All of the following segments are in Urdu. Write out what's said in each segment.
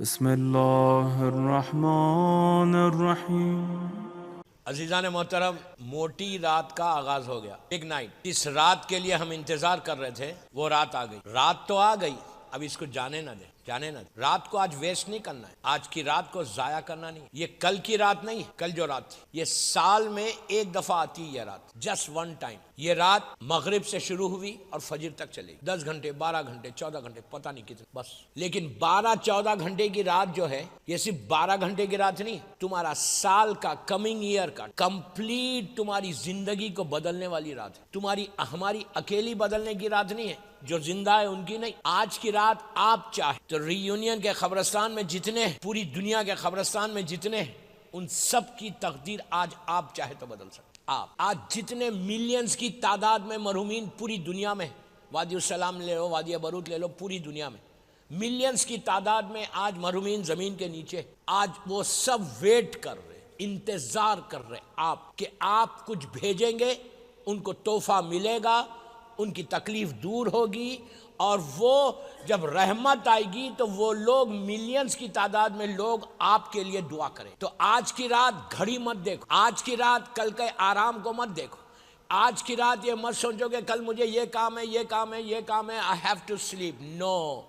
بسم اللہ الرحمن الرحیم۔ عزیزان محترم، موٹی رات کا آغاز ہو گیا، بگ نائٹ۔ اس رات کے لیے ہم انتظار کر رہے تھے، وہ رات آ گئی۔ رات تو آ گئی، اب اس کو جانے نہ دیں، جانے نہ دیں۔ رات کو آج ویسٹ نہیں کرنا ہے، آج کی رات کو ضائع کرنا نہیں۔ یہ کل کی رات نہیں، کل جو رات تھی، یہ سال میں ایک دفعہ آتی ہے یہ رات، جسٹ ون ٹائم۔ یہ رات مغرب سے شروع ہوئی اور فجر تک چلے گی، 10 گھنٹے 12 گھنٹے 14 گھنٹے پتہ نہیں کتنے، بس۔ لیکن 12-14 گھنٹے کی رات جو ہے، یہ صرف 12 گھنٹے کی رات نہیں، تمہارا سال کا، کمنگ ایئر کا کمپلیٹ تمہاری زندگی کو بدلنے والی رات ہے۔ تمہاری ہماری اکیلی بدلنے کی رات نہیں ہے، جو زندہ ہے ان کی نہیں۔ آج کی رات آپ چاہے تو ری یونین کے قبرستان میں جتنے ہیں، پوری دنیا کے قبرستان میں جتنے ہیں، ان سب کی تقدیر آج آپ چاہے تو بدل سکتے۔ آپ آج جتنے ملینز کی تعداد میں مرحومین پوری دنیا میں، وادی السلام لے لو، وادی برود لے لو، پوری دنیا میں ملینز کی تعداد میں آج مرحومین زمین کے نیچے، آج وہ سب ویٹ کر رہے، انتظار کر رہے آپ کہ آپ کچھ بھیجیں گے، ان کو تحفہ ملے گا، ان کی تکلیف دور ہوگی، اور وہ جب رحمت آئے گی تو وہ لوگ ملینز کی تعداد میں لوگ آپ کے لیے دعا کریں۔ تو آج کی رات گھڑی مت دیکھو، آج کی رات کل کے آرام کو مت دیکھو، آج کی رات یہ مت سوچو کہ کل مجھے یہ کام ہے، یہ کام ہے، یہ کام ہے، I have to sleep۔ نو،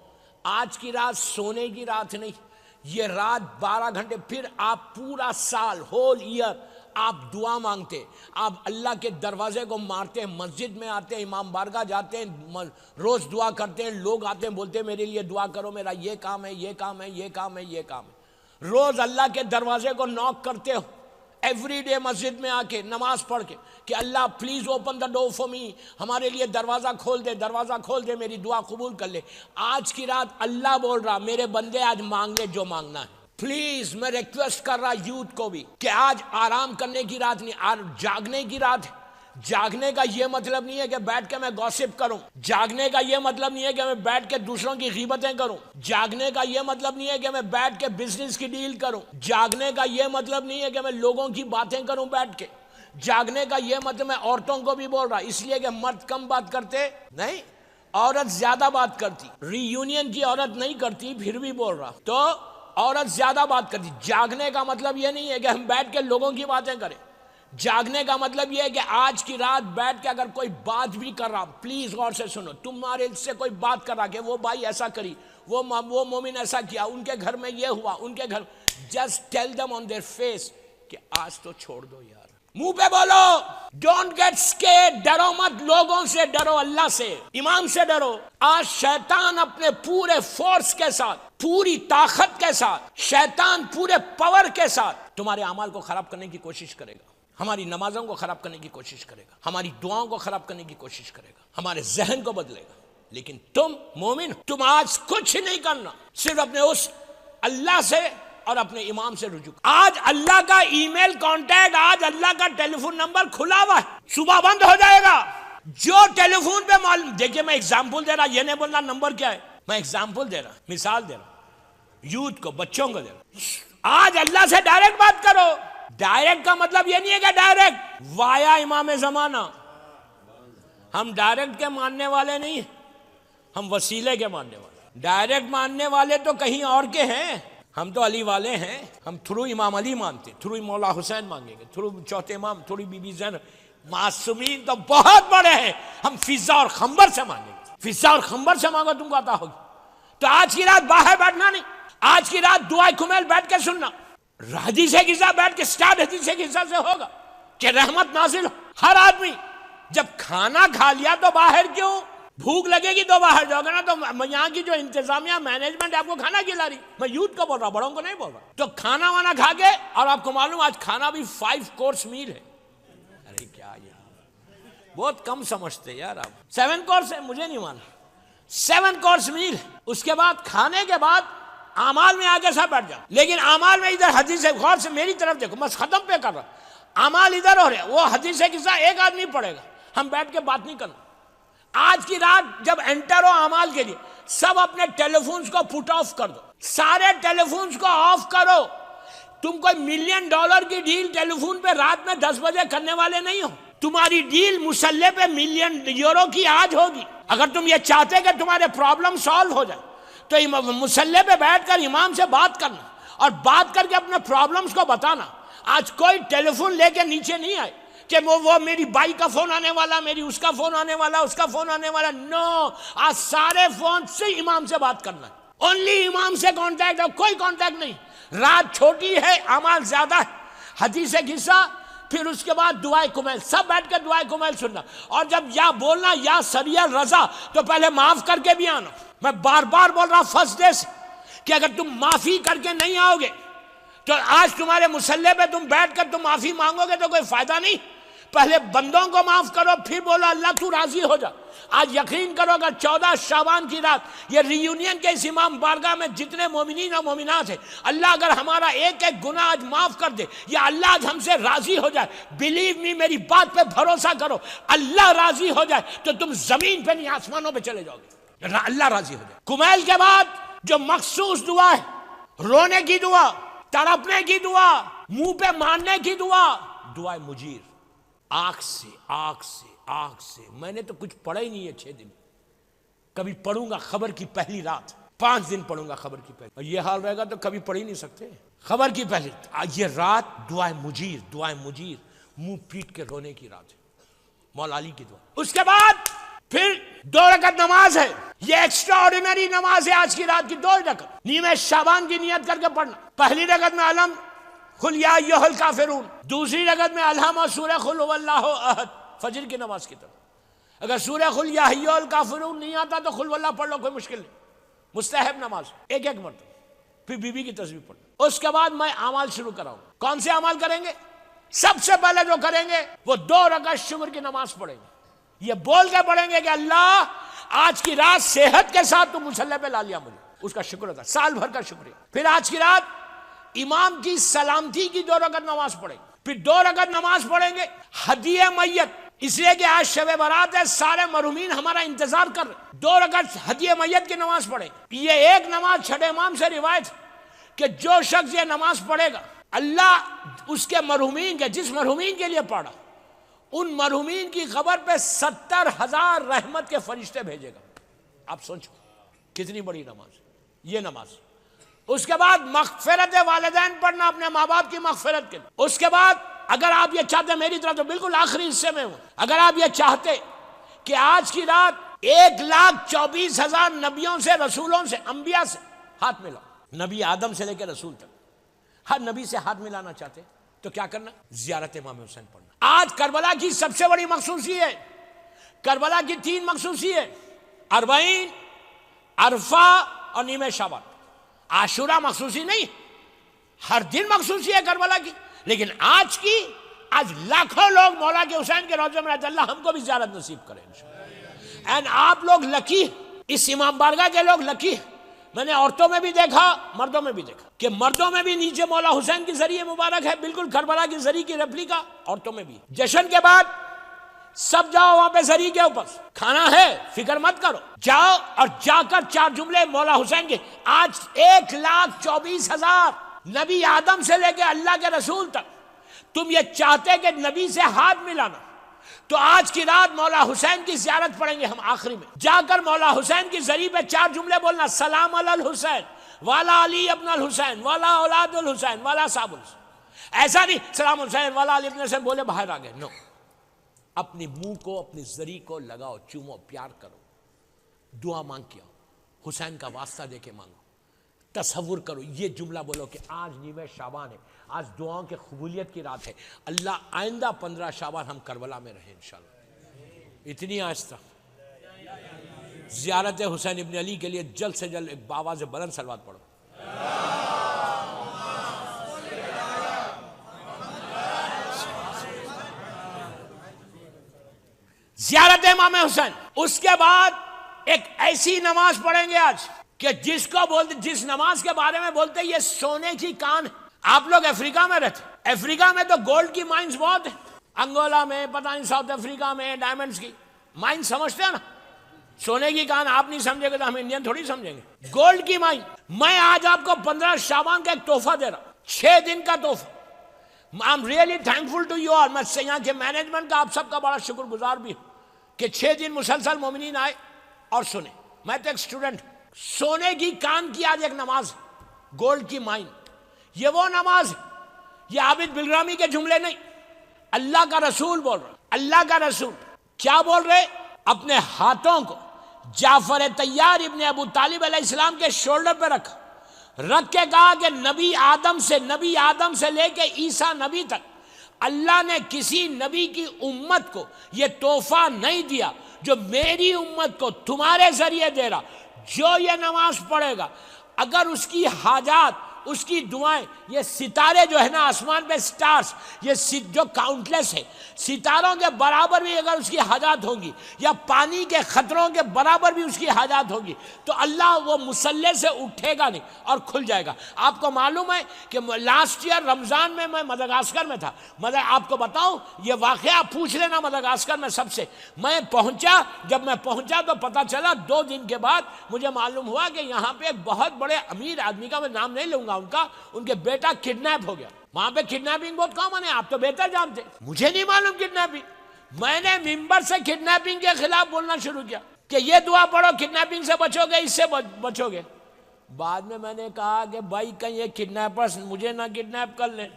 آج کی رات سونے کی رات نہیں، یہ رات 12 گھنٹے۔ پھر آپ پورا سال، ہول ایئر آپ دعا مانگتے، آپ اللہ کے دروازے کو مارتے ہیں، مسجد میں آتے ہیں، امام بارگاہ جاتے ہیں، روز دعا کرتے ہیں، لوگ آتے ہیں بولتے ہیں میرے لیے دعا کرو، میرا یہ کام ہے، یہ کام ہے، یہ کام ہے، یہ کام ہے۔ روز اللہ کے دروازے کو نوک کرتے ہو، ایوری ڈے مسجد میں آ کے نماز پڑھ کے کہ اللہ please open the door for me, ہمارے لیے دروازہ کھول دے، دروازہ کھول دے، میری دعا قبول کر لے۔ آج کی رات اللہ بول رہا میرے بندے آج مانگ لے جو مانگنا ہے۔ پلیز میں ریکویسٹ کر رہا یوتھ کو بھی کہ آج آرام کرنے کی رات نہیں، آج جاگنے کی رات ہے۔ جاگنے کا یہ مطلب نہیں ہے کہ بیٹھ کے میں گوسپ کروں، جاگنے کا یہ مطلب نہیں ہے کہ میں بیٹھ کے دوسروں کی غیبتیں کروں، جاگنے کا یہ مطلب نہیں ہے کہ میں بیٹھ کے بزنس کی ڈیل کروں، جاگنے کا یہ مطلب نہیں ہے کہ میں لوگوں کی باتیں کروں بیٹھ کے، جاگنے کا یہ مطلب، میں عورتوں کو بھی بول رہا اس لیے کہ مرد کم بات کرتے نہیں، عورت زیادہ بات کرتی، ری یونین کی عورت نہیں کرتی، پھر بھی بول رہا تو عورت زیادہ بات کرتی۔ جاگنے کا مطلب یہ نہیں ہے کہ ہم بیٹھ کے لوگوں کی باتیں کریں، جاگنے کا مطلب یہ ہے کہ آج کی رات بیٹھ کے اگر کوئی بات بھی کر رہا، پلیز غور سے سنو، تمہارے سے کوئی بات کر رہا کہ وہ بھائی ایسا کری، وہ مومن ایسا کیا، ان کے گھر میں یہ ہوا، ان کے گھر، just tell them on their face کہ آج تو چھوڑ دو یار، منہ پہ بولو، ڈونٹ گیٹ اسکیئرڈ، ڈرو مت، لوگوں سے ڈرو، اللہ سے، امام سے ڈرو۔ آج شیطان اپنے پورے فورس کے ساتھ، پوری طاقت کے ساتھ، شیطان پورے پاور کے ساتھ تمہارے اعمال کو خراب کرنے کی کوشش کرے گا، ہماری نمازوں کو خراب کرنے کی کوشش کرے گا، ہماری دعاؤں کو خراب کرنے کی کوشش کرے گا، ہمارے ذہن کو بدلے گا۔ لیکن تم مومن، تم آج کچھ نہیں کرنا، صرف اپنے اس اللہ سے اور اپنے امام سے رجوع۔ آج اللہ کا ای میل کانٹیکٹ، آج اللہ کا ٹیلی فون نمبر کھلا ہوا ہے، صبح بند ہو جائے گا۔ جو ٹیلی فون پہ معلوم، دیکھیے میں اگزامپل دے رہا، یہ نہیں بولنا نمبر کیا ہے، میں اگزامپل دے رہا، مثال دے رہا، یوتھ کو، بچوں کو دے رہا۔ آج اللہ سے ڈائریکٹ بات کرو۔ ڈائریکٹ کا مطلب یہ نہیں ہے کہ ڈائریکٹ وایا امام زمانہ، ہم ڈائریکٹ کے ماننے والے نہیں، ہم وسیلے کے ماننے والے۔ ڈائریکٹ ماننے والے تو کہیں اور کے ہیں، ہم تو علی والے ہیں، ہم تھرو امام علی مانتے ہیں، تھرو مولا حسین مانگیں گے، تھرو چوتھے امام، تھرو بی بی زینب۔ معصومین تو بہت بڑے ہیں، ہم فضا اور خنبر سے مانگیں گے، فضا اور خنبر سے مانگو تم کو عطا ہوگی۔ تو آج کی رات باہر بیٹھنا نہیں، آج کی رات دعائے کمیل بیٹھ کے سننا، حدیث غذا بیٹھ کے سٹارٹ حدیث غذا سے ہوگا کہ رحمت نازل ہو۔ ہر آدمی جب کھانا کھا لیا تو باہر کیوں، بھوک لگے گی تو باہر جاؤ گے نا، تو یہاں کی جو انتظامیہ مینجمنٹ آپ کو کھانا کھلا رہی، میں یوتھ کو بول رہا ہوں، بڑوں کو نہیں بول رہا، تو کھانا وانا کھا کے، اور آپ کو معلوم آج کھانا بھی 5 کورس میل ہے۔ ارے کیا یار، بہت کم سمجھتے یار آپ، 7 کورس ہے، مجھے نہیں معلوم، 7 کورس میل۔ اس کے بعد کھانے کے بعد اعمال میں آگے سب بیٹھ جاؤ، لیکن اعمال میں ادھر حدیث، غور سے میری طرف دیکھو، میں ختم پہ کر رہا، اعمال ادھر ہو رہے، وہ حدیث قصہ ایک آدمی پڑھے گا، ہم بیٹھ کے بات نہیں کرنا۔ آج کی رات جب انٹر ہو اعمال کے لیے، سب اپنے ٹیلی فونز کو پٹ آف کر دو، سارے ٹیلی فونز کو آف کرو۔ تم کوئی $1 ملین کی ڈیل ٹیلی فون پہ رات میں 10 بجے کرنے والے نہیں ہو، تمہاری ڈیل مسلح پہ €1 ملین کی آج ہوگی۔ اگر تم یہ چاہتے کہ تمہارے پرابلم سالو ہو جائے تو مصلی پہ بیٹھ کر امام سے بات کرنا اور بات کر کے اپنے پرابلمز کو بتانا. آج کوئی ٹیلی فون لے کے نیچے نہیں آئے کہ وہ میری بائی کا فون آنے والا, میری اس کا فون آنے والا, اس کا فون آنے والا. نو, آج سارے فون سے امام سے بات کرنا ہے. اونلی امام سے کانٹیکٹ ہے, کوئی کانٹیکٹ نہیں. رات چھوٹی ہے, اعمال زیادہ ہے. حدیث قصہ, پھر اس کے بعد دعائے کمیل, سب بیٹھ کے دعائے کمیل سننا. اور جب یا بولنا یا سریع رضا تو پہلے معاف کر کے بھی آنا. میں بار بار بول رہا ہوں فرسٹ ڈے سے کہ اگر تم معافی کر کے نہیں آؤ گے تو آج تمہارے مصلی پہ تم بیٹھ کر تم معافی مانگو گے تو کوئی فائدہ نہیں. پہلے بندوں کو معاف کرو, پھر بولو اللہ تو راضی ہو جا. آج یقین کرو اگر 14 شعبان کی رات یہ ری یونین کے اس امام بارگاہ میں جتنے مومنین اور مومنات ہیں, اللہ اگر ہمارا ایک ایک گناہ آج معاف کر دے یا اللہ آج ہم سے راضی ہو جائے, بلیو می, میری بات پہ بھروسہ کرو, اللہ راضی ہو جائے تو تم زمین پہ نہیں آسمانوں پہ چلے جاؤ گے. اللہ راضی ہو جائے. کمیل کے بعد جو مخصوص دعا ہے, رونے کی دعا, تڑپنے کی دعا, منہ پہ مارنے کی دعا, دعائے مجیر. آنکھ سے آنکھ سے آنکھ سے, میں نے تو کچھ پڑھا ہی نہیں ہے 6 دن. کبھی پڑھوں گا خبر کی پہلی رات, 5 دن پڑھوں گا خبر کی پہلی, اور یہ حال رہے گا تو کبھی پڑھ ہی نہیں سکتے. خبر کی پہلی یہ رات دعائے مجیر, دعائے مجیر, منہ پیٹ کے رونے کی رات ہے, مولا علی کی دعا. اس کے بعد پھر 2 رکعت نماز ہے, یہ ایکسٹرا آرڈینری نماز ہے. آج کی رات کی 2 رکعت نیمے شعبان کی نیت کر کے پڑھنا. پہلی رکعت میں علم قل یا ایھا الکافرون, دوسری رکعت میں الحم اور سورہ قل ھو اللہ احد, فجر کی نماز کی طرح. اگر سورہ قل یا ایھا الکافرون نہیں آتا تو قل واللہ پڑھ لو, کوئی مشکل نہیں. مستحب نماز, ایک ایک مرتبہ. پھر بی بی کی تسبیح پڑھنا. اس کے بعد میں اعمال شروع کراؤں. کون سے اعمال کریں گے؟ سب سے پہلے جو کریں گے وہ 2 رکعت شکر کی نماز پڑھیں گے. یہ بول کے پڑھیں گے کہ اللہ آج کی رات صحت کے ساتھ تو مصلی پہ لا لیا مجھے, اس کا شکر ادا, سال بھر کا شکریہ. پھر آج کی رات امام کی سلامتی کی 2 رکعت نماز پڑھیں گے. پھر 2 رکعت نماز پڑھیں گے ہدیہ میت, اس لیے کہ آج شب برات ہے, سارے مرحومین ہمارا انتظار کر رہے. 2 رکعت ہدیہ میت کی نماز پڑھیں گے. یہ ایک نماز چھٹے امام سے روایت کہ جو شخص یہ نماز پڑھے گا اللہ اس کے مرحومین کے, جس مرحومین کے لیے پڑھا, ان مرحومین کی قبر پہ 70,000 رحمت کے فرشتے بھیجے گا. آپ سوچو کتنی بڑی نماز یہ نماز. اس کے بعد مغفرت والدین پڑھنا, اپنے ماں باپ کی مغفرت کے لیے. اس کے بعد اگر آپ یہ چاہتے, میری طرح تو بالکل آخری حصے میں ہوں, اگر آپ یہ چاہتے کہ آج کی رات 1,24,000 نبیوں سے, رسولوں سے, انبیاء سے ہاتھ ملاؤ, نبی آدم سے لے کے رسول تک ہر نبی سے ہاتھ ملانا چاہتے تو کیا کرنا؟ زیارت امام حسین پڑھنا. آج کربلا کی سب سے بڑی مخصوصی ہے, کربلا کی 3 مخصوصی ہے, 40, عرفہ اور نیمہ شعبان. عاشورہ مخصوصی نہیں, ہر دن مخصوصی ہے کربلا کی. لیکن آج کی, آج لاکھوں لوگ مولا کے حسین کے روضے میں رہتے. اللہ ہم کو بھی زیارت نصیب کرے انشاءاللہ. اینڈ آپ لوگ لکی, اس امام بارگاہ کے لوگ لکی. میں نے عورتوں میں بھی دیکھا, مردوں میں بھی دیکھا کہ مردوں میں بھی نیچے مولا حسین کی ذریعہ مبارک ہے, بالکل کربلا کی ذریعہ کی ریپلیکا. عورتوں میں بھی جشن کے بعد سب جاؤ وہاں پہ ذریعہ کے اوپر, کھانا ہے, فکر مت کرو, جاؤ اور جا کر 4 جملے مولا حسین کے. آج 1,24,000 نبی آدم سے لے کے اللہ کے رسول تک, تم یہ چاہتے کہ نبی سے ہاتھ ملانا, تو آج کی رات مولا حسین کی زیارت پڑھیں گے ہم. آخری میں جا کر مولا حسین کی ذریعے پہ 4 جملے بولنا, سلام علی الحسین والا علی ابن الحسین والا اولاد الحسین والا صاحب الحسین. ایسا نہیں سلام حسین والا علی ابن الحسین بولے باہر آ گئے, نو. اپنی منہ کو, اپنی زری کو لگاؤ, چومو, پیار کرو, دعا مانگ کیا, حسین کا واسطہ دے کے مانگو. تصور کرو, یہ جملہ بولو کہ آج نیمہ شعبان ہے, آج دعاؤں کے قبولیت کی رات ہے. اللہ آئندہ 15 شعبان ہم کربلا میں رہیں انشاءاللہ. اتنی آہستہ زیارت حسین ابن علی کے لیے جلد سے جلد ایک باواز بلند صلوات پڑھو. زیارت امام حسین. اس کے بعد ایک ایسی نماز پڑھیں گے آج کہ جس کو بولتے, جس نماز کے بارے میں بولتے یہ سونے کی کان ہے. آپ لوگ افریقہ میں رہتے, افریقہ میں تو گولڈ کی مائنز بہت ہیں, انگولا میں, پتہ نہیں ساؤتھ افریقہ میں ڈائمنڈز کی مائن سمجھتے ہیں نا. سونے کی کان آپ نہیں سمجھے گے تو ہم انڈین تھوڑی سمجھیں گے. گولڈ کی مائن. میں آج آپ کو 15 شعبان کا ایک تحفہ دے رہا ہوں, 6 دن کا تحفہ. I am really thankful to you all. میں یہاں کے مینجمنٹ کا آپ سب کا بڑا شکر گزار بھی ہوں کہ 6 دن مسلسل مومنین آئے اور سنے. میں تو ایک اسٹوڈنٹ, سونے کی کان کی آج ایک نماز ہے، گولڈ کی مائن، یہ وہ نماز ہے، یہ عابد بلرامی کے جملے نہیں، اللہ کا رسول بول رہا، اللہ کا رسول کیا بول رہے؟ اپنے ہاتھوں کو جعفر طیار ابن ابو طالب علیہ السلام کے شولڈر پہ رکھا، رکھ کے کہا کہ نبی آدم سے لے کے عیسیٰ نبی تک اللہ نے کسی نبی کی امت کو یہ تحفہ نہیں دیا جو میری امت کو تمہارے ذریعے دے رہا۔ جو یہ نماز پڑھے گا، اگر اس کی حاجات، اس کی دعائیں، یہ ستارے جو ہے نا آسمان پہ سٹارز، یہ جو کاؤنٹلیس ہے، ستاروں کے برابر بھی اگر اس کی حاجات ہوں گی، یا پانی کے خطروں کے برابر بھی اس کی حاجات ہوگی، تو اللہ وہ مصلی سے اٹھے گا نہیں اور کھل جائے گا۔ آپ کو معلوم ہے کہ لاسٹ ایئر رمضان میں مدغاسکر میں تھا، آپ کو بتاؤں یہ واقعہ پوچھ لینا مدغاسکر میں سب سے، میں پہنچا، جب میں پہنچا تو پتا چلا 2 دن کے بعد مجھے معلوم ہوا کہ یہاں پہ ایک بہت بڑے امیر آدمی کا، میں نام نہیں لوں گا ان کے بیٹا کڈنیپ ہو گیا۔ وہاں پہ کڈنیپنگ بہت کامن ہے، آپ تو بہتر جانتے، مجھے نہیں معلوم کڈنیپنگ۔ میں نے ممبر سے کڈنیپنگ کے خلاف بولنا شروع کیا کہ یہ دعا پڑھو کڈنیپنگ سے بچو گے، اس سے بچو گے۔ بعد میں نے کہا کہ بھائی کہیں یہ کڈنیپرز مجھے نہ کڈنیپ کر لیں،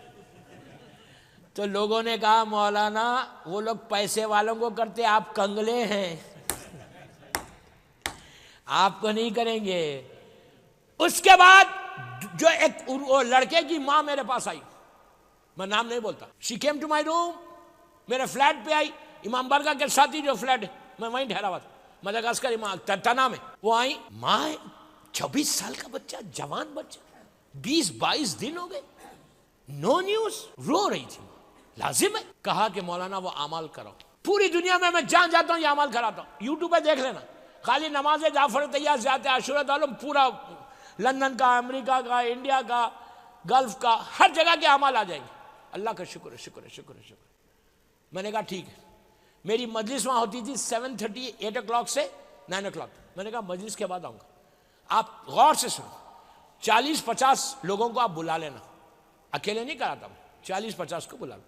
تو لوگوں نے کہا مولانا وہ لوگ پیسے والوں کو کرتے، آپ کنگلے ہیں، آپ کو نہیں کریں گے۔ اس کے بعد جو ایک لڑکے کی ماں میرے پاس آئی، میں نام نہیں بولتا، she came to my room، میرے فلیٹ پہ آئی، امام بارگاہ کے ساتھ ہی جو فلیٹ ہے میں وہیں ٹھہرا ہوا تھا مدغاسکر تنا میں، وہ آئی، ماں 26 سال کا بچہ، جوان بچہ، 20-22 دن ہو گئے، نو نیوز، رو رہی تھی۔ لازم ہے کہا کہ مولانا وہ اعمال کرو، پوری دنیا میں جہاں جاتا ہوں یہ اعمال کراتا ہوں، یوٹیوب پہ دیکھ لینا، خالی نماز جعفر طیار زیادہ عاشورہ عالم، پورا لندن کا، امریکہ کا، انڈیا کا، گلف کا، ہر جگہ کے اعمال آ جائیں گے۔ اللہ کا شکر ہے، شکر ہے، شکر ہے، شکر ہے۔ میں نے کہا ٹھیک ہے، میری مجلس وہاں ہوتی تھی 7:30 8 o'clock سے 9 o'clock، میں نے کہا مجلس کے بعد آؤں گا، آپ غور سے سنو، 40-50 لوگوں کو آپ بلا لینا، اکیلے نہیں کراتا ہوں، 40-50 کو بلانا،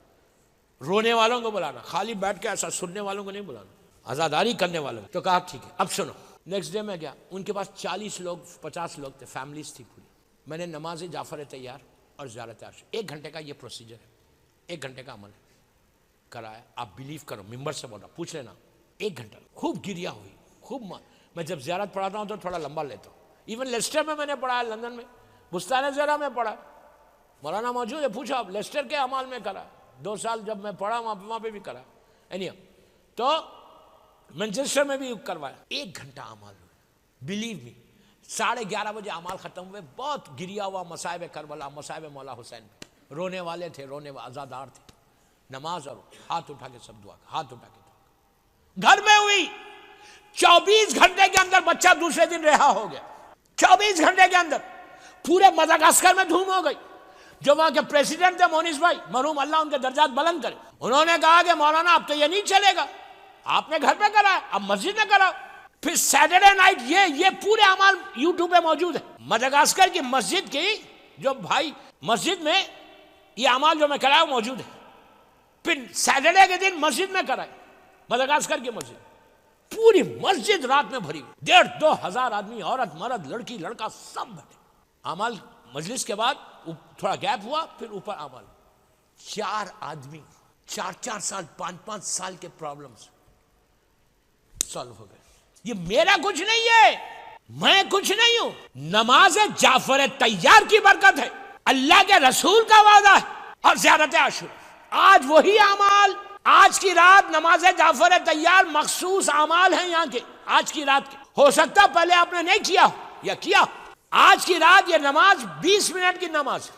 رونے والوں کو بلانا، خالی بیٹھ کے ایسا سننے والوں کو نہیں بلانا، عزاداری کرنے والوں کو۔ تو کہا ٹھیک ہے، اب سنو، نیکسٹ ڈے میں گیا، ان کے پاس 40 لوگ 50 لوگ تھے، فیملیز تھی پوری۔ میں نے نماز جعفر طیار اور زیارت عرش 1 گھنٹے کا یہ پروسیجر ہے، 1 گھنٹے کا عمل ہے، کرایا۔ آپ بلیو کرو، ممبر سے بول رہا، پوچھ لینا، 1 گھنٹہ خوب گریا ہوئی، خوب میں جب زیارت پڑھاتا ہوں تو تھوڑا لمبا لیتا ہوں، ایون لیسٹر میں نے پڑھا ہے، لندن میں بستان زہرا میں پڑھا، مولانا موجود ہے، پوچھا آپ، لیسٹر کے اعمال میں کرا، 2 سال جب میں پڑھا وہاں پہ بھی کرا، تو مینچسٹر میں بھی کروایا، 1 گھنٹہ اعمال ہوئے، بلیو می۔ 11:30 بجے اعمال ختم ہوئے، بہت گریا ہوا، مصائب کربلا، مصائب مولا حسین پہ، رونے والے تھے، رونے عزادار تھے، نماز اور ہاتھ اٹھا کے سب دعا، ہاتھ اٹھا کے دعا گھر میں ہوئی۔ 24 گھنٹے کے اندر بچہ دوسرے دن رہا ہو گیا، 24 گھنٹے کے اندر پورے مدغاسکر میں دھوم ہو گئی۔ جو وہاں کے پریزیڈنٹ تھے مونس بھائی مرحوم، اللہ ان کے درجات بلند کرے، انہوں نے کہا کہ مولانا اب تو یہ نہیں چلے گا، آپ نے گھر پہ کرا، اب مسجد میں کرا۔ پھر سیٹرڈے نائٹ یہ پورے اعمال یوٹیوب پہ موجود ہے، مدغاسکر کی مسجد کی جو بھائی مسجد میں یہ اعمال جو میں کرایا موجود ہے۔ پھر سیٹرڈے کے دن مسجد میں کرائے، مدغاسکر کی مسجد، پوری مسجد رات میں بھری، 1,500-2 ہزار آدمی، عورت مرد لڑکی لڑکا سب بیٹھے۔ اعمال مجلس کے بعد تھوڑا گیپ ہوا، پھر اوپر اعمال، 4 آدمی 4 سال 5 سال کے پرابلمز سالو ہو گئے۔ یہ میرا کچھ نہیں ہے، میں کچھ نہیں ہوں، نماز جعفر طیار کی برکت ہے، اللہ کے رسول کا وعدہ ہے، اور زیارت عاشورہ۔ آج وہی اعمال، آج کی رات نماز جعفر طیار مخصوص اعمال ہیں یہاں کے، آج کی رات کے، ہو سکتا پہلے آپ نے نہیں کیا یا کیا، آج کی رات یہ نماز 20 منٹ کی نماز،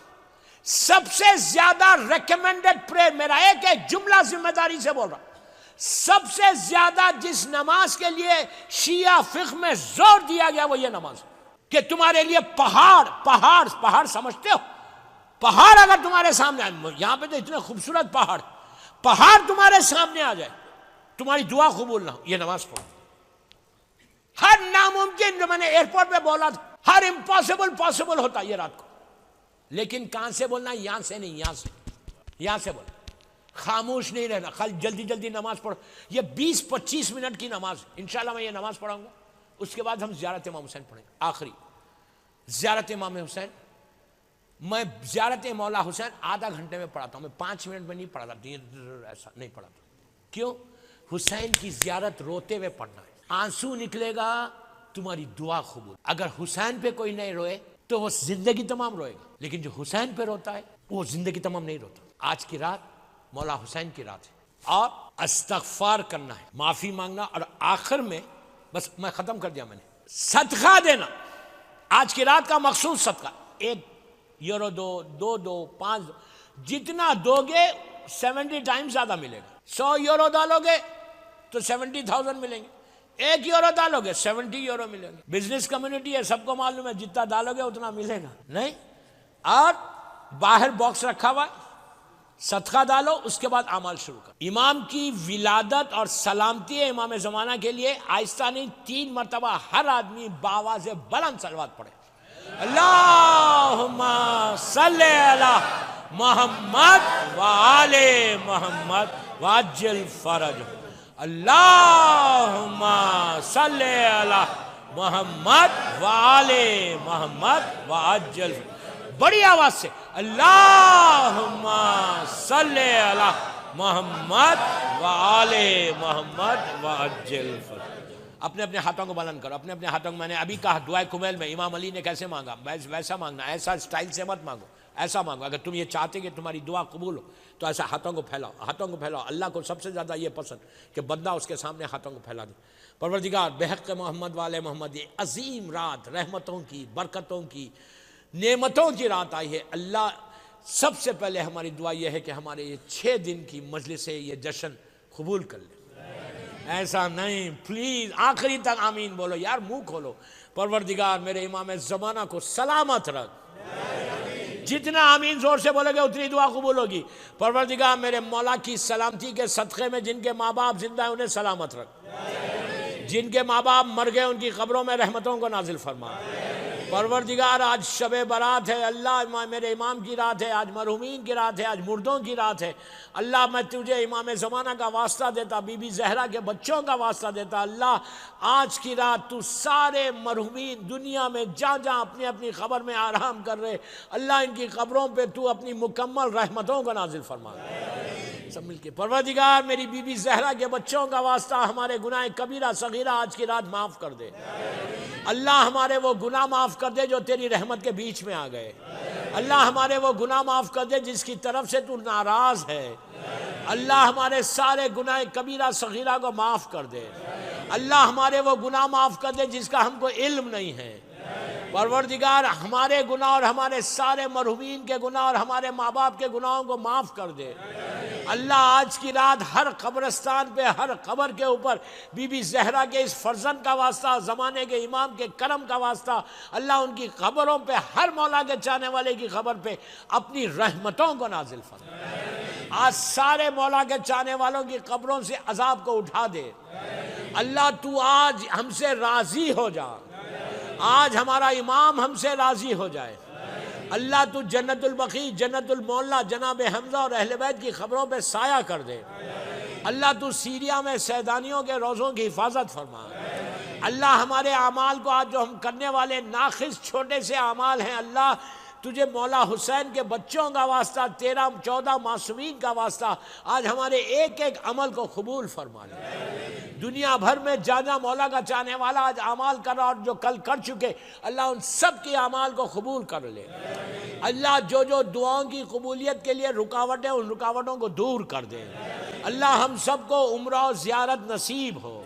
سب سے زیادہ ریکمینڈڈ پریئر، میرا ایک جملہ ذمہ داری سے بول رہا، سب سے زیادہ جس نماز کے لیے شیعہ فقہ میں زور دیا گیا وہ یہ نماز، کہ تمہارے لیے پہاڑ سمجھتے ہو، پہاڑ اگر تمہارے سامنے آئے، یہاں پہ تو اتنے خوبصورت پہاڑ تمہارے سامنے آ جائے، تمہاری دعا قبول نہ ہو، یہ نماز پڑھو۔ ہر ناممکن جو میں نے ایئرپورٹ پہ بولا تھا، ہر امپاسبل پاسبل ہوتا یہ رات کو، لیکن کہاں سے بولنا؟ یہاں سے نہیں، یہاں سے بولنا، خاموش نہیں رہنا، خالی جلدی نماز پڑھو۔ یہ 20-25 منٹ کی نماز، انشاءاللہ میں یہ نماز پڑھاؤں گا، اس کے بعد ہم زیارت امام حسین پڑھیں گے. آخری زیارت امام حسین. میں زیارت مولا حسین آدھا گھنٹے میں پڑھاتا ہوں, میں 5 منٹ میں نہیں پڑھاتا, ایسا نہیں پڑھاتا. کیوں؟ حسین کی زیارت روتے ہوئے پڑھنا ہے. آنسو نکلے گا تمہاری دعا قبول. اگر حسین پہ کوئی نہیں روئے تو وہ زندگی تمام روئے گا, لیکن جو حسین پہ روتا ہے وہ زندگی تمام نہیں روتا. آج کی رات مولا حسین کی رات ہے, اور استغفار کرنا ہے, معافی مانگنا, اور آخر میں بس میں ختم کر دیا میں نے, صدقہ دینا. آج کی رات کا مخصوص صدقہ, 1 یورو دو 5, جتنا دو گے 70 ٹائم زیادہ ملے گا. 100 یورو ڈالو گے تو 70,000 ملیں گے. 1 یورو ڈالو گے 70 یورو ملیں گے. بزنس کمیونٹی ہے, سب کو معلوم ہے, جتنا ڈالو گے اتنا ملے گا نہیں. اور باہر باکس رکھا ہوا, صدقہ ڈالو, اس کے بعد اعمال شروع کر. امام کی ولادت اور سلامتی ہے امام زمانہ کے لیے. آہستہ نہیں, 3 مرتبہ ہر آدمی باواز بلند صلوات پڑھے. اللہم صلی علی محمد وآل محمد وعجل فرج. اللہم صلی علی محمد وآل محمد وعجل. بڑی آواز سے اللہم صلی علی محمد وآل محمد وعجل فرج. اپنے اپنے ہاتھوں کو بلند کرو, اپنے اپنے ہاتھوں کو. میں نے ابھی کہا دعائے قبیل میں امام علی نے کیسے مانگا, ویسا مانگنا. ایسا سٹائل سے مت مانگو, ایسا مانگو. اگر تم یہ چاہتے کہ تمہاری دعا قبول ہو تو ایسا ہاتھوں کو پھیلاؤ, ہاتھوں کو پھیلاؤ. اللہ کو سب سے زیادہ یہ پسند کہ بندہ اس کے سامنے ہاتھوں کو پھیلا دے. پروردگار بحق محمد والے محمد, یہ عظیم رات رحمتوں کی, برکتوں کی, نعمتوں کی رات آئی ہے. اللہ سب سے پہلے ہماری دعا یہ ہے کہ ہمارے یہ 6 دن کی مجلس سے یہ جشن قبول کر لے. ایسا نہیں, پلیز آخری تک آمین بولو یار, منہ کھولو. پروردگار میرے امام زمانہ کو سلامت رکھ. جتنا آمین زور سے بولو گے اتنی دعا قبول ہوگی. پروردگار میرے مولا کی سلامتی کے صدقے میں جن کے ماں باپ زندہ ہیں انہیں سلامت رکھ. جن کے ماں باپ مر گئے ان کی قبروں میں رحمتوں کو نازل فرما. پروردگار آج شب برات ہے اللہ, میرے امام کی رات ہے, آج مرحومین کی رات ہے, آج مردوں کی رات ہے. اللہ میں تجھے امام زمانہ کا واسطہ دیتا, بی بی زہرا کے بچوں کا واسطہ دیتا. اللہ آج کی رات تو سارے مرحومین دنیا میں جہاں جہاں اپنی اپنی قبر میں آرام کر رہے, اللہ ان کی قبروں پہ تو اپنی مکمل رحمتوں کو نازل فرما. سب مل کے پروردگار میری بی بی زہرا کے بچوں کا واسطہ ہمارے گناہ کبیرہ صغیرہ آج کی رات معاف کر دے. اللہ ہمارے وہ گناہ معاف کر دے جو تیری رحمت کے بیچ میں آ گئے. اللہ ہمارے وہ گناہ معاف کر دے جس کی طرف سے تو ناراض ہے. اللہ ہمارے سارے گناہ کبیرہ صغیرہ کو معاف کر دے. اللہ ہمارے وہ گناہ معاف کر دے جس کا ہم کو علم نہیں ہے. پروردگار ہمارے گناہ اور ہمارے سارے مرحومین کے گناہ اور ہمارے ماں باپ کے گناہوں کو معاف کر دے. اللہ آج کی رات ہر قبرستان پہ, ہر قبر کے اوپر بی بی زہرا کے اس فرزند کا واسطہ, زمانے کے امام کے کرم کا واسطہ, اللہ ان کی قبروں پہ, ہر مولا کے چاہنے والے کی قبر پہ اپنی رحمتوں کو نازل فرما. آج سارے مولا کے چاہنے والوں کی قبروں سے عذاب کو اٹھا دے. اللہ تو آج ہم سے راضی ہو جا, آج ہمارا امام ہم سے راضی ہو جائے. اللہ تو جنت البقیع, جنت المعلا, جناب حمزہ اور اہل بیت کی خبروں پہ سایہ کر دے. اللہ تو سیریا میں سیدانیوں کے روزوں کی حفاظت فرما. اللہ ہمارے اعمال کو آج جو ہم کرنے والے ناقص چھوٹے سے اعمال ہیں, اللہ تجھے مولا حسین کے بچوں کا واسطہ, 13-14 معصومین کا واسطہ آج ہمارے ایک ایک عمل کو قبول فرما لے. دنیا بھر میں جانا مولا کا چاہنے والا آج اعمال کر رہا, اور جو کل کر چکے اللہ ان سب کے اعمال کو قبول کر لے. اللہ جو جو دعاؤں کی قبولیت کے لیے رکاوٹیں, ان رکاوٹوں کو دور کر دے. اللہ ہم سب کو عمرہ و زیارت نصیب ہو.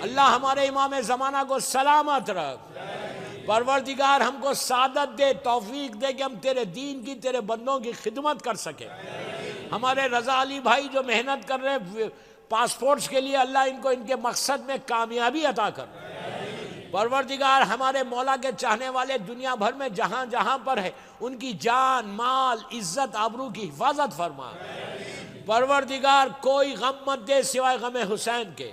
اللہ ہمارے امام زمانہ کو سلامت رکھ. پروردگار ہم کو سعادت دے, توفیق دے کہ ہم تیرے دین کی, تیرے بندوں کی خدمت کر سکیں. ہمارے رضا علی بھائی جو محنت کر رہے پاسپورٹس کے لیے, اللہ ان کو ان کے مقصد میں کامیابی عطا کر. پروردگار ہمارے مولا کے چاہنے والے دنیا بھر میں جہاں جہاں پر ہے ان کی جان, مال, عزت, آبرو کی حفاظت فرما. پروردگار کوئی غم مت دے سوائے غم حسین کے.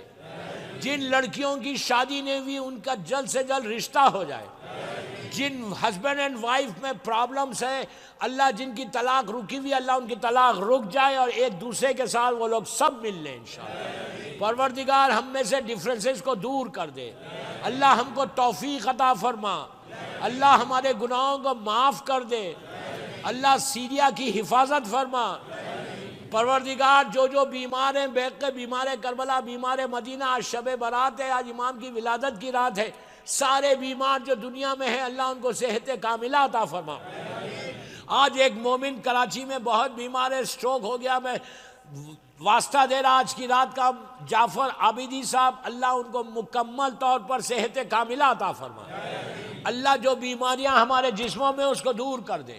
جن لڑکیوں کی شادی نہیں ہوئی ان کا جلد سے جلد رشتہ ہو جائے. جن ہسبینڈ اینڈ وائف میں پرابلمز ہیں, اللہ جن کی طلاق رکی ہوئی, اللہ ان کی طلاق رک جائے اور ایک دوسرے کے ساتھ وہ لوگ سب مل لیں انشاءاللہ. پروردگار ہم میں سے ڈفرینسز کو دور کر دے، اللہ ہم کو توفیق عطا فرما، اللہ ہمارے گناہوں کو معاف کر دے، اللہ سیریا کی حفاظت فرما، پروردگار جو بیمار ہیں، بیق کے بیمار کربلا، بیمار مدینہ، آج شب برات ہے، آج امام کی ولادت کی رات ہے، سارے بیمار جو دنیا میں ہیں اللہ ان کو صحت کاملہ عطا فرما۔ آج ایک مومن کراچی میں بہت بیمار ہے، سٹروک ہو گیا، میں واسطہ دے رہا آج کی رات کا جعفر عابدی صاحب، اللہ ان کو مکمل طور پر صحت کاملہ عطا فرما، اللہ جو بیماریاں ہمارے جسموں میں اس کو دور کر دے،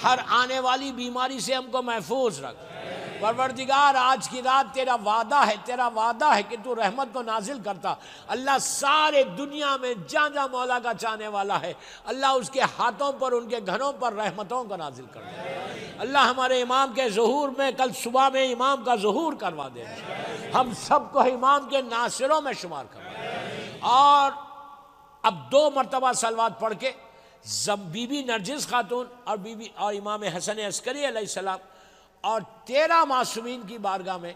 ہر آنے والی بیماری سے ہم کو محفوظ رکھ۔ پروردگار آج کی رات تیرا وعدہ ہے کہ تو رحمت کو نازل کرتا، اللہ سارے دنیا میں جہاں مولا کا چاہنے والا ہے اللہ اس کے ہاتھوں پر، ان کے گھروں پر رحمتوں کو نازل کر دے، اللہ ہمارے امام کے ظہور میں کل صبح میں امام کا ظہور کروا دے، ہم سب کو امام کے ناصروں میں شمار کروا۔ اور اب 2 مرتبہ صلوات پڑھ کے بی بی نرجس خاتون اور امام حسن عسکری علیہ السلام اور 13 معصومین کی بارگاہ میں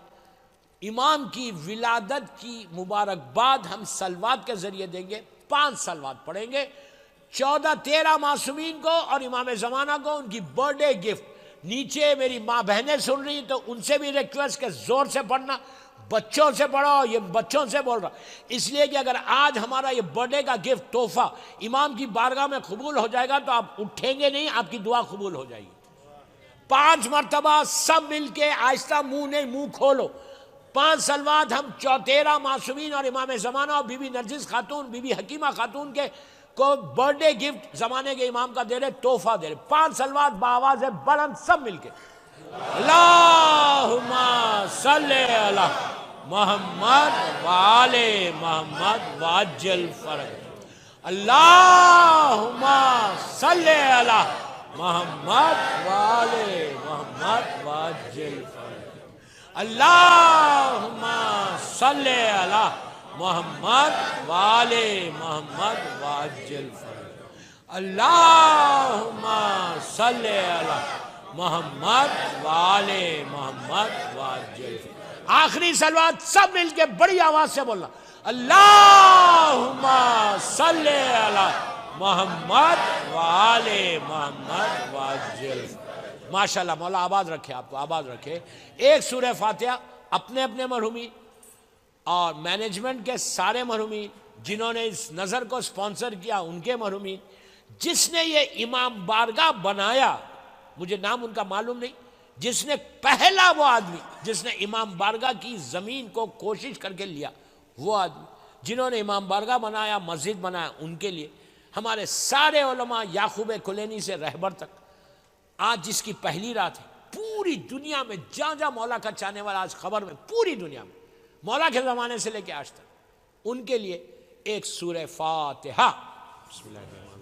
امام کی ولادت کی مبارکباد ہم صلوات کے ذریعے دیں گے، 5 صلوات پڑھیں گے، 13 معصومین کو اور امام زمانہ کو ان کی برتھ ڈے گفٹ۔ نیچے میری ماں بہنیں سن رہی تو ان سے بھی ریکویسٹ کہ زور سے پڑھنا، بچوں سے پڑھو، یہ بچوں سے بول رہا اس لیے کہ اگر آج ہمارا یہ برتھ ڈے کا گفٹ تحفہ امام کی بارگاہ میں قبول ہو جائے گا تو آپ اٹھیں گے نہیں، آپ کی دعا قبول ہو جائے گی۔ 5 مرتبہ سب مل کے آہستہ، منہ کھولو، 5 صلوات ہم 13 معصومین اور امام زمانہ اور بی بی نرجس خاتون، بی بی حکیمہ خاتون کے کو برتھ ڈے گفٹ زمانے کے امام کا دے رہے، تحفہ دے رہے، 5 صلوات بآواز بلند سب مل کے۔ اللہم صلی علی محمد وآل محمد وعجل فرج، اللہم صلی علی محمد وآل محمد وعجل فرج، اللہم صلی علی محمد وآل محمد وعجل فرج، اللہم صلی علی محمد وآل محمد وعجل فرج۔ آخری صلوات سب مل کے بڑی آواز سے بولنا، اللہم صلی علی محمد وآل محمد وعجل فرج۔ ماشاءاللہ، مولا آباد رکھے، آپ کو آباد رکھے۔ ایک سورہ فاتحہ اپنے مرحومین اور مینجمنٹ کے سارے مرحومین، جنہوں نے اس نظر کو سپانسر کیا ان کے مرحومین، جس نے یہ امام بارگاہ بنایا، مجھے نام ان کا معلوم نہیں، جس نے پہلا وہ آدمی جس نے امام بارگاہ کی زمین کو کوشش کر کے لیا، وہ آدمی جنہوں نے امام بارگاہ بنایا، مسجد بنایا، ان کے لیے ہمارے سارے علماء، یعقوب کلینی سے رہبر تک، آج جس کی پہلی رات ہے، پوری دنیا میں جہاں مولا کا چاہنے والا آج خبر میں، پوری دنیا میں مولا کے زمانے سے لے کے آج تک، ان کے لیے ایک سورہ فاتحہ۔ بسم اللہ الرحمن الرحیم۔